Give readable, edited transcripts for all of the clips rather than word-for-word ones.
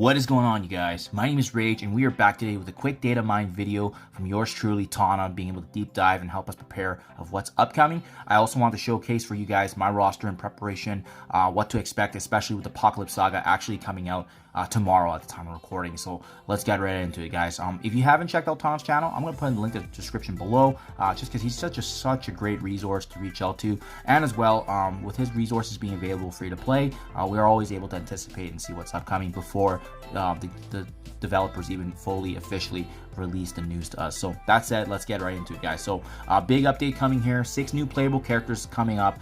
What is going on, you guys? My name is Rayge, and we are back today with a quick data mine video from yours truly, Tana, being able to deep dive and help us prepare of what's upcoming. I also want to showcase for you guys my roster in preparation, what to expect, especially with Apocalypse Saga actually coming out tomorrow at the time of recording. So let's get right into it, guys. If you haven't checked out Tana's channel, I'm going to put in the link in the description below, just because he's such a great resource to reach out to, and as well, with his resources being available free to play, we are always able to anticipate and see what's upcoming before the developers even fully officially release the news to us. So that said, let's get right into it, guys. So big update coming here, 6 new playable characters coming up.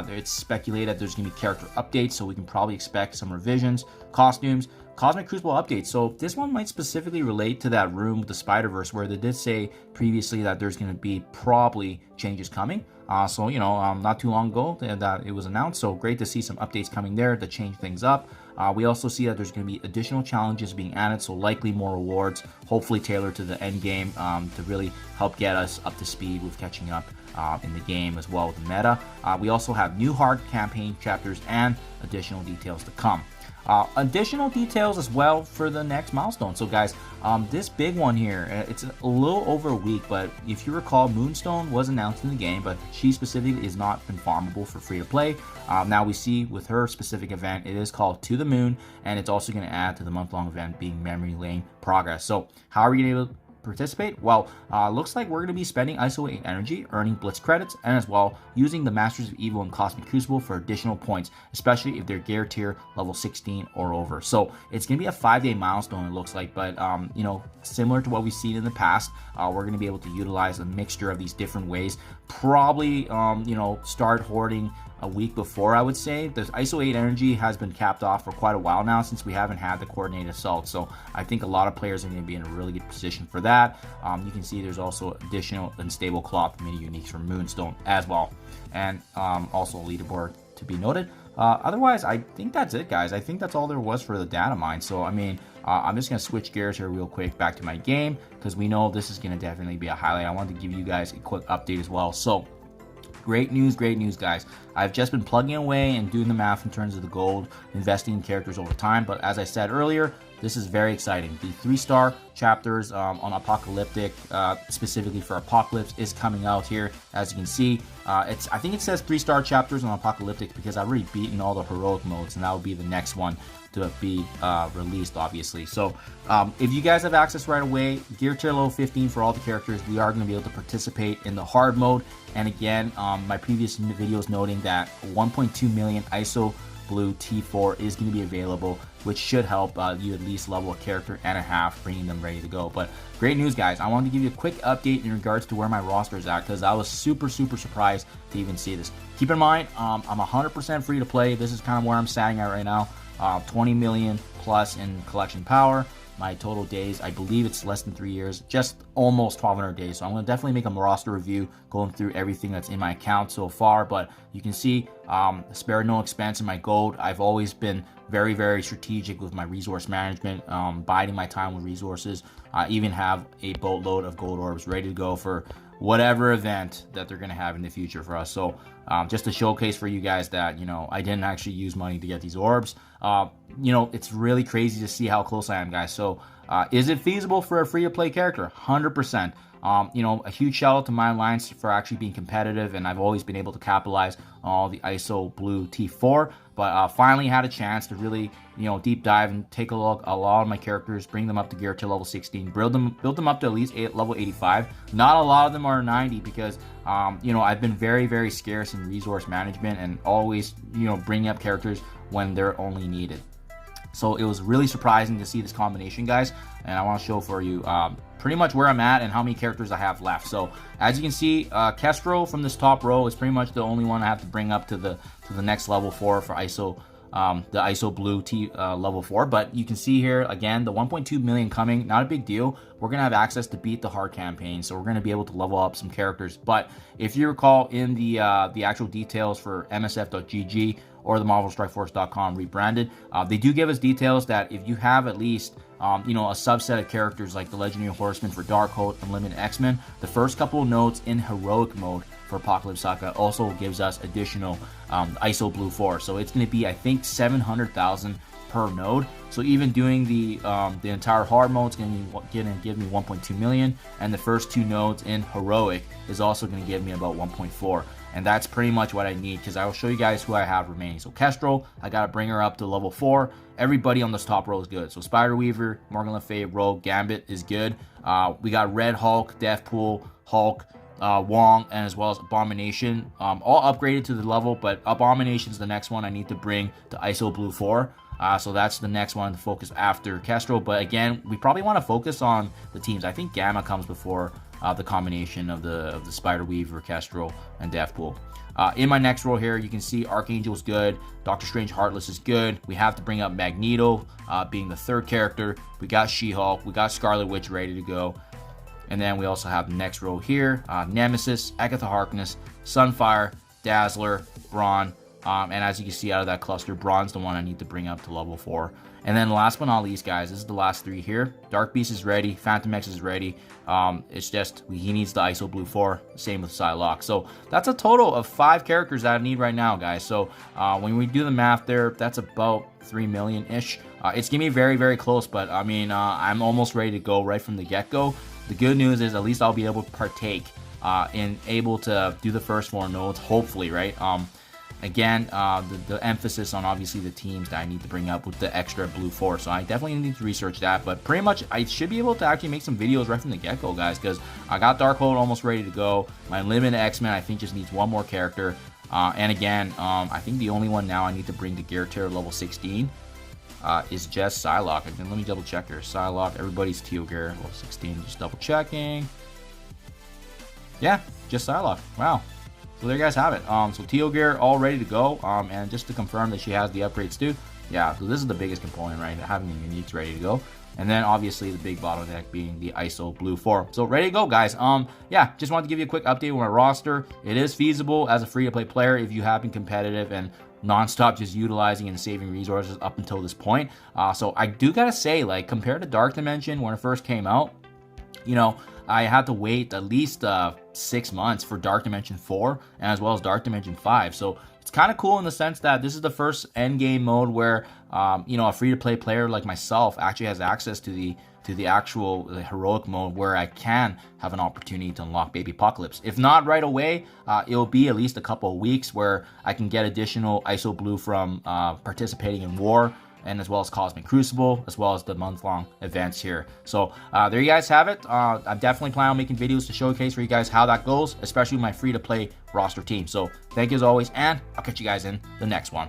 It's speculated there's gonna be character updates, so we can probably expect some revisions, costumes, Cosmic Crucible updates. So this one might specifically relate to that room with the Spider-Verse where they did say previously that there's going to be probably changes coming. So, you know, not too long ago that it was announced. So great to see some updates coming there to change things up. We also see that there's going to be additional challenges being added, so likely more rewards, hopefully tailored to the end game to really help get us up to speed with catching up in the game as well with the meta. We also have new hard campaign chapters and additional details to come. Additional details as well for the next milestone. So guys, this big one here, it's a little over a week, but if you recall, Moonstone was announced in the game, but she specifically is not been farmable for free to play. Now we see with her specific event, it is called To the Moon, and it's also going to add to the month-long event being Memory Lane Progress. So how are we going to be able to participate? Well, looks like we're going to be spending Iso-8 energy, earning Blitz credits, and as well using the Masters of Evil and Cosmic Crucible for additional points, especially if they're gear tier level 16 or over. So it's going to be a 5-day milestone, it looks like, but you know, similar to what we've seen in the past, we're going to be able to utilize a mixture of these different ways. Probably you know, start hoarding a week before, I would say. The Iso-8 energy has been capped off for quite a while now since we haven't had the coordinated assault, so I think a lot of players are going to be in a really good position for that. You can see there's also additional unstable cloth mini uniques from Moonstone as well, and also a leaderboard to be noted. Otherwise, I think that's it, guys. I think that's all there was for the data mine. So I mean, I'm just going to switch gears here real quick back to my game, because we know this is going to definitely be a highlight. I wanted to give you guys a quick update as well. So great news, guys. I've just been plugging away and doing the math in terms of the gold, investing in characters over time. But as I said earlier, this is very exciting. The 3-star chapters on Apocalyptic, specifically for Apocalypse, is coming out here. As you can see, I think it says 3-star chapters on Apocalyptic because I've already beaten all the heroic modes, and that will be the next one to be released, obviously. So if you guys have access right away, gear tier level 15 for all the characters, we are going to be able to participate in the hard mode. And again, my previous videos noting that 1.2 million Iso Blue T4 is going to be available, which should help you at least level a character and a half, bringing them ready to go. But great news, guys. I wanted to give you a quick update in regards to where my roster is at, because I was super surprised to even see this. Keep in mind, I'm 100% free to play. This is kind of where I'm standing at right now. 20 million plus in collection power. My total days, I believe it's less than 3 years, just almost 1,200 days. So I'm going to definitely make a roster review going through everything that's in my account so far. But you can see, spared no expense in my gold. I've always been very strategic with my resource management, biding my time with resources. I even have a boatload of gold orbs ready to go for whatever event that they're going to have in the future for us. So just to showcase for you guys that, you know, I didn't actually use money to get these orbs. You know, it's really crazy to see how close I am, guys. So is it feasible for a free to play character? 100%. You know, a huge shout out to my alliance for actually being competitive, and I've always been able to capitalize on all the Iso Blue T4, but finally had a chance to really, you know, deep dive and take a look at a lot of my characters, bring them up to gear to level 16, build them up to at least level 85. Not a lot of them are 90 because, you know, I've been very scarce in resource management and always, you know, bringing up characters when they're only needed. So it was really surprising to see this combination, guys, and I want to show for you pretty much where I'm at and how many characters I have left. So as you can see, Kestro from this top row is pretty much the only one I have to bring up to the next level 4 for Iso, the Iso Blue T level 4. But you can see here again the 1.2 million coming, not a big deal. We're gonna have access to beat the hard campaign, so we're gonna be able to level up some characters. But if you recall in the actual details for MSF.GG or the MarvelStrikeForce.com rebranded, they do give us details that if you have at least you know, a subset of characters like the Legendary Horseman for Darkhold and Limited X-Men, the first couple of nodes in heroic mode for Apocalypse Saga also gives us additional Iso Blue 4. So it's going to be, I think, 700,000 per node. So even doing the entire hard mode is going to give me 1.2 million, and the first 2 nodes in heroic is also going to give me about 1.4. And that's pretty much what I need, because I will show you guys who I have remaining. So Kestrel, I got to bring her up to level 4. Everybody on this top row is good. So Spider Weaver, Morgan Le Fay, Rogue, Gambit is good. We got Red Hulk, Deathpool, Hulk, Wong, and as well as Abomination, all upgraded to the level, but Abomination is the next one I need to bring to ISO Blue 4. So that's the next one to focus after Kestrel. But again, we probably want to focus on the teams. I think Gamma comes before the combination of the Spider Weaver, Kestrel, and Deathpool. In my next row here, you can see Archangel's good, Doctor Strange Heartless is good. We have to bring up Magneto, being the 3rd character. We got She-Hulk, we got Scarlet Witch ready to go. And then we also have the next row here, Nemesis, Agatha Harkness, Sunfire, Dazzler, Brawn, and as you can see out of that cluster, Brawn's the one I need to bring up to level 4. And then last but not least, guys, this is the last 3 here. Dark Beast is ready, Phantom X is ready. It's just, he needs the ISO Blue 4, same with Psylocke. So that's a total of 5 characters that I need right now, guys. So when we do the math there, that's about 3 million-ish. It's gonna be very, very close, but I mean, I'm almost ready to go right from the get-go. The good news is at least I'll be able to partake in able to do the first 4 nodes, hopefully, right? Again, the emphasis on obviously the teams that I need to bring up with the extra Blue 4. So I definitely need to research that. But pretty much I should be able to actually make some videos right from the get-go, guys, because I got Darkhold almost ready to go. My limited X-Men, I think, just needs 1 more character. And again, I think the only one now I need to bring to Gear Tier level 16 is just Psylocke. And then let me double check here. Psylocke, everybody's Teal Gear level 16. Just double checking. Yeah, just Psylocke. Wow. So there you guys have it. So Teal Gear all ready to go. And just to confirm that she has the upgrades too. Yeah, so this is the biggest component, right? Having the uniques ready to go. And then obviously the big bottleneck being the ISO Blue 4. So ready to go, guys. Yeah, just wanted to give you a quick update on my roster. It is feasible as a free-to-play player if you have been competitive and non-stop just utilizing and saving resources up until this point. So I do gotta say, like, compared to Dark Dimension when it first came out, you know, I had to wait at least 6 months for Dark Dimension 4 and as well as Dark Dimension 5. So it's kind of cool in the sense that this is the first end game mode where, you know, a free-to-play player like myself actually has access to the actual heroic mode where I can have an opportunity to unlock Baby Apocalypse. If not right away, it'll be at least a couple of weeks where I can get additional ISO Blue from participating in War, and as well as Cosmic Crucible, as well as the month-long events here. So there you guys have it. I'm definitely planning on making videos to showcase for you guys how that goes, especially with my free-to-play roster team. So thank you as always, and I'll catch you guys in the next one.